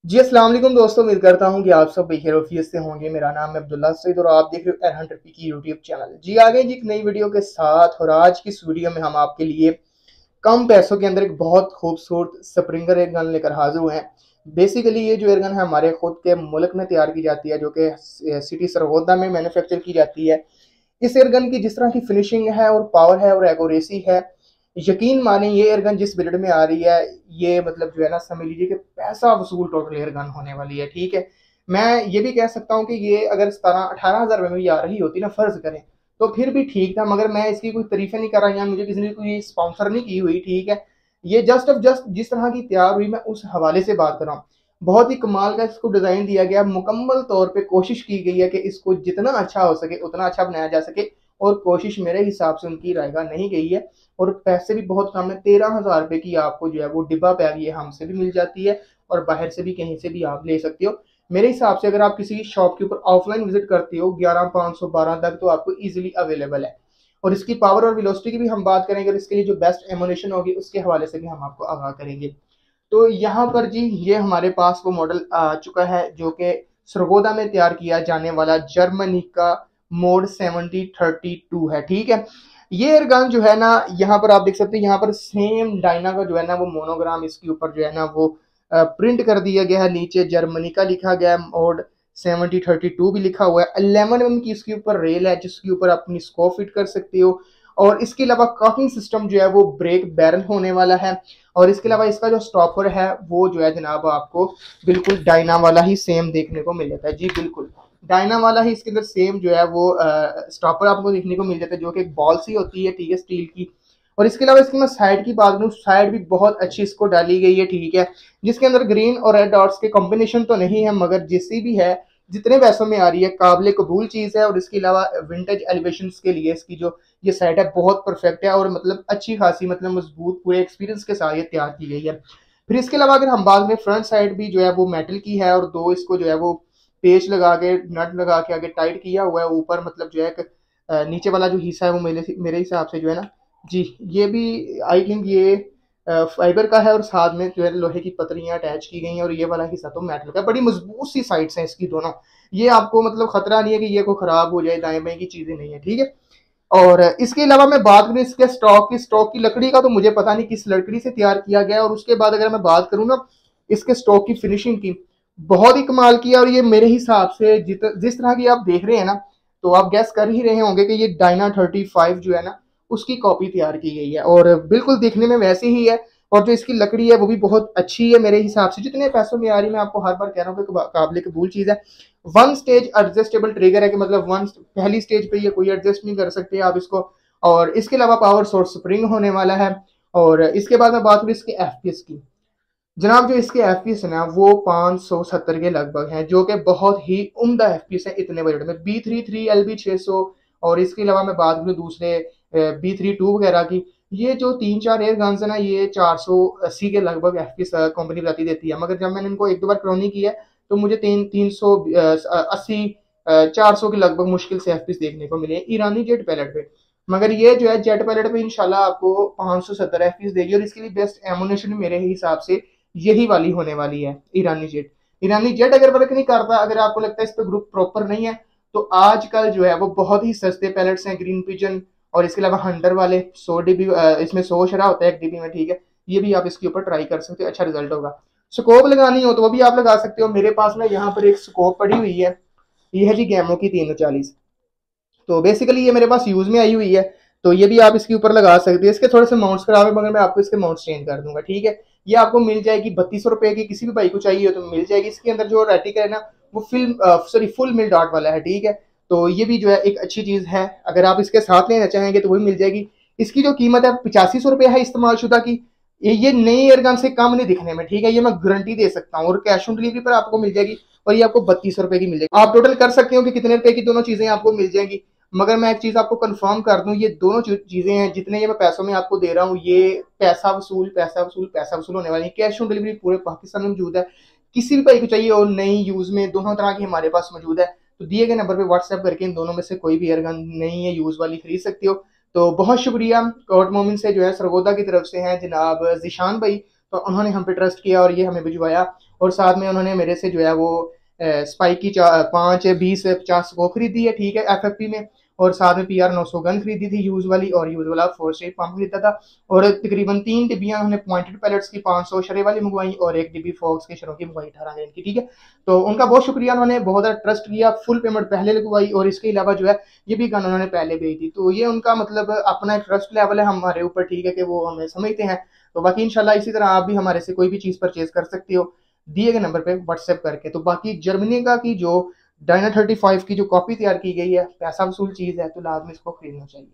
जी अस्सलाम वालेकुम दोस्तों, उम्मीद करता हूँ कि आप सब खैरियत से होंगे। मेरा नाम है अब्दुल्ला सईद और आप देख रहे हो एरहन टर्की की यूट्यूब चैनल। जी आ गए जी एक नई वीडियो के साथ। और आज की इस वीडियो में हम आपके लिए कम पैसों के अंदर एक बहुत खूबसूरत स्प्रिंगर एयरगन लेकर हाजिर हुए हैं। बेसिकली ये जो एयरगन है हमारे खुद के मुल्क में तैयार की जाती है, जो कि सिटी सरगोदा में मैन्युफैक्चर की जाती है। इस एयरगन की जिस तरह की फिनिशिंग है और पावर है और एक्यूरेसी है, यकीन माने ये एयरगन जिस बिल्ड में आ रही है, ये मतलब जो है ना, समझ लीजिए कि पैसा वसूल टोटल एयरगन होने वाली है। ठीक है, मैं ये भी कह सकता हूँ कि ये अगर 17-18 हज़ार रुपये में भी आ रही होती ना, फर्ज करें, तो फिर भी ठीक था। मगर मैं इसकी कोई तारीफें नहीं कर रहा, या मुझे किसी ने कोई स्पॉन्सर नहीं की हुई। ठीक है, ये जस्ट ऑफ जस्ट जिस तरह की तैयार हुई, मैं उस हवाले से बात कर रहा हूँ। बहुत ही कमाल का इसको डिजाइन दिया गया, मुकम्मल तौर पे कोशिश की गई है कि इसको जितना अच्छा हो सके उतना अच्छा बनाया जा सके। और कोशिश मेरे हिसाब से उनकी रायगा नहीं गई है। और पैसे भी बहुत कम है, 13,000 रुपये की आपको जो है वो डिब्बा पैक ये हमसे भी मिल जाती है और बाहर से भी कहीं से भी आप ले सकते हो। मेरे हिसाब से अगर आप किसी शॉप के ऊपर ऑफलाइन विजिट करते हो, 11,512 तक तो आपको इजीली अवेलेबल है। और इसकी पावर और वेलोसिटी की भी हम बात करेंगे और इसके लिए जो बेस्ट एमुनेशन होगी उसके हवाले से भी हम आपको आगाह करेंगे। तो यहाँ पर जी ये हमारे पास वो मॉडल आ चुका है जो कि सरगोदा में तैयार किया जाने वाला जर्मनी का मोड 7032 है। ठीक है, ये एयरगन जो है ना, यहाँ पर आप देख सकते हैं, यहाँ पर सेम डायना का जो है ना वो मोनोग्राम इसके ऊपर जो है ना वो प्रिंट कर दिया गया है। नीचे जर्मनी का लिखा गया है, मोड 7032 भी लिखा हुआ है। 11 mm की इसके ऊपर रेल है जिसके ऊपर आप अपनी स्कोप फिट कर सकते हो। और इसके अलावा कॉकिंग सिस्टम जो है वो ब्रेक बैरल होने वाला है। और इसके अलावा इसका जो स्टॉपर है वो जो है जनाब आपको बिल्कुल डायना वाला ही सेम देखने को मिल जाता है। जी बिल्कुल डायना वाला ही इसके अंदर सेम जो है वो स्टॉपर आपको देखने को मिल जाता है, जो कि एक बॉल सी होती है, ठीक है, स्टील की। और इसके अलावा इसकी मैं साइड की बात करूँ, साइड भी बहुत अच्छी इसको डाली गई है। ठीक है, जिसके अंदर ग्रीन और रेड डॉट्स के कॉम्बिनेशन तो नहीं है, मगर जिससे भी है, जितने पैसों में आ रही है, काबिल कबूल चीज़ है। और इसके अलावा विंटेज एलिवेशन के लिए इसकी जो ये सेट है बहुत परफेक्ट है और मतलब अच्छी खासी मतलब मजबूत पूरे एक्सपीरियंस के साथ ये तैयार की गई है। फिर इसके अलावा अगर हम बात करें, फ्रंट साइड भी जो है वो मेटल की है और दो इसको जो है वो पेच लगा के नट लगा के आगे टाइट किया हुआ है। ऊपर मतलब जो है नीचे वाला जो हिस्सा है वो मेरे हिसाब से जो है ना, जी ये भी आई थिंक ये फाइबर का है और साथ में जो है लोहे की पतरियां अटैच की गई हैं। और ये वाला हिस्सा तो मेटल का है। बड़ी मजबूत सी साइड्स हैं इसकी दोनों। ये आपको मतलब खतरा नहीं है कि ये को खराब हो जाए, दाएं बाएं की चीजें नहीं है। ठीक है, और इसके अलावा मैं बात करूं इसके स्टॉक की लकड़ी का, तो मुझे पता नहीं किस लकड़ी से तैयार किया गया है। और उसके बाद अगर मैं बात करूं ना इसके स्टॉक की फिनिशिंग की, बहुत ही कमाल की है। और ये मेरे हिसाब से जिस तरह की आप देख रहे हैं ना, तो आप गैस कर ही रहे होंगे कि ये डायना 35 जो है ना उसकी कॉपी तैयार की गई है और बिल्कुल देखने में वैसे ही है। और जो इसकी लकड़ी है वो भी बहुत अच्छी है मेरे हिसाब से। जितने पैसों में आ रही, मैं आपको हर बार कह रहा हूँ कि काबिल कबूल चीज़ है। वन स्टेज एडजस्टेबल ट्रिगर है कि मतलब वन पहली स्टेज पे ये कोई एडजस्ट नहीं कर सकते आप इसको। और इसके अलावा पावर सोर्स स्प्रिंग होने वाला है। और इसके बाद मैं बात करूँ इसके एफपीएस की, जनाब जो इसके एफपीएस है ना वो 570 के लगभग हैं, जो कि बहुत ही उम्दा एफपीएस है इतने बजट में। B33 LB 600। और इसके अलावा मैं बात करूँ दूसरे B32 वगैरह की, ये जो 3-4 एयर गन्स है ना, ये 480 के लगभग एफपीएस कंपनी बताती देती है। मगर जब मैंने इनको एक दो बार क्रॉनिंग की है तो मुझे 380 400 के लगभग मुश्किल से एफपीएस देखने को मिले ईरानी जेट पैलेट पे। मगर ये जो है जेट पैलेट पे इंशाल्लाह आपको 570 एफपीएस देगी। और इसके लिए बेस्ट एमुनेशन मेरे हिसाब से यही वाली होने वाली है, ईरानी जेट। ईरानी जेट अगर वर्क नहीं करता, अगर आपको लगता है इस पे ग्रुप प्रॉपर नहीं है, तो आजकल जो है वो बहुत ही सस्ते पैलेट्स हैं, ग्रीन पिजन और इसके अलावा हंटर वाले 100 डीबी, इसमें 100 शरा होता है 1 डीबी में। ठीक है, ये भी आप इसके ऊपर ट्राई कर सकते हो, अच्छा रिजल्ट होगा। स्कोप लगानी हो तो वो भी आप लगा सकते हो। मेरे पास में यहाँ पर एक स्कोप पड़ी हुई है, ये है जी गैमो की 340। तो बेसिकली ये मेरे पास यूज में आई हुई है, तो ये भी आप इसके ऊपर लगा सकते हैं। इसके थोड़े से माउंट्स खराब है, मगर मैं आपको इसके माउंट्स चेंज कर दूंगा। ठीक है, ये आपको मिल जाएगी 3200 रुपए की, किसी भी भाई को चाहिए हो तो मिल जाएगी। इसके अंदर जो रेटिक है ना वो फुल मिल डॉट वाला है। ठीक है, तो ये भी जो है एक अच्छी चीज है, अगर आप इसके साथ लेना चाहेंगे तो वही मिल जाएगी। इसकी जो कीमत है 8500 रुपये है इस्तेमाल शुदा की। ये नई एयरगन से कम नहीं दिखने में, ठीक है, ये मैं गारंटी दे सकता हूँ। और कैश ऑन डिलीवरी पर आपको मिल जाएगी और ये आपको 3200 रुपए की मिल जाएगी। आप टोटल कर सकते हो कि कितने रुपए की दोनों चीजें आपको मिल जाएंगी। मगर मैं एक चीज आपको कंफर्म कर दूं, ये दोनों चीजें हैं, जितने ये मैं पैसों में आपको दे रहा हूँ, ये पैसा वसूल पैसा वसूल पैसा वसूल होने वाली है। कैश ऑन डिलीवरी पूरे पाकिस्तान में मौजूद है, किसी भी भाई को चाहिए और नई यूज में दोनों तरह की हमारे पास मौजूद है। तो दिए गए नंबर पे व्हाट्सएप करके इन दोनों में से कोई भी एयरगन नई है यूज वाली खरीद सकते हो। तो बहुत शुक्रिया। कोर्ट मोमिन से जो है सरगोदा की तरफ से है जनाब जिशान भाई, तो उन्होंने हम पे ट्रस्ट किया और ये हमें भिजवाया। और साथ में उन्होंने मेरे से जो है वो स्पाइक की 5, 20, 50 को खरीदी है, ठीक है, FFP में। और साथ में PR 900 गन खरीदी थी यूज वाली, और यूज वाला 4 स्टेट पंप खरीदा था। और तकरीबन 3 डिब्बियां उन्होंने पॉइंटेड पैलेट्स की 500 शरे वाली मंगवाई, और 1 डिब्बी फॉक्स के शरों की मंगवाई 18 रेंज की, ठीक है। तो उनका बहुत शुक्रिया, उन्होंने बहुत ज़्यादा ट्रस्ट किया, फुल पेमेंट पहले लगवाई, और इसके अलावा जो है ये भी गन उन्होंने पहले भेज दी। तो ये उनका मतलब अपना ट्रस्ट लेवल है हमारे ऊपर, ठीक है, कि वो हमें समझते हैं। तो बाकी इंशाल्लाह इसी तरह आप भी हमारे से कोई भी चीज़ परचेज कर सकते हो दिए गए नंबर पे व्हाट्सएप करके। तो बाकी जर्मनी का की जो Dyna 35 की जो कॉपी तैयार की गई है, पैसा वसूल चीज़ है, तो लाजमी इसको खरीदना चाहिए।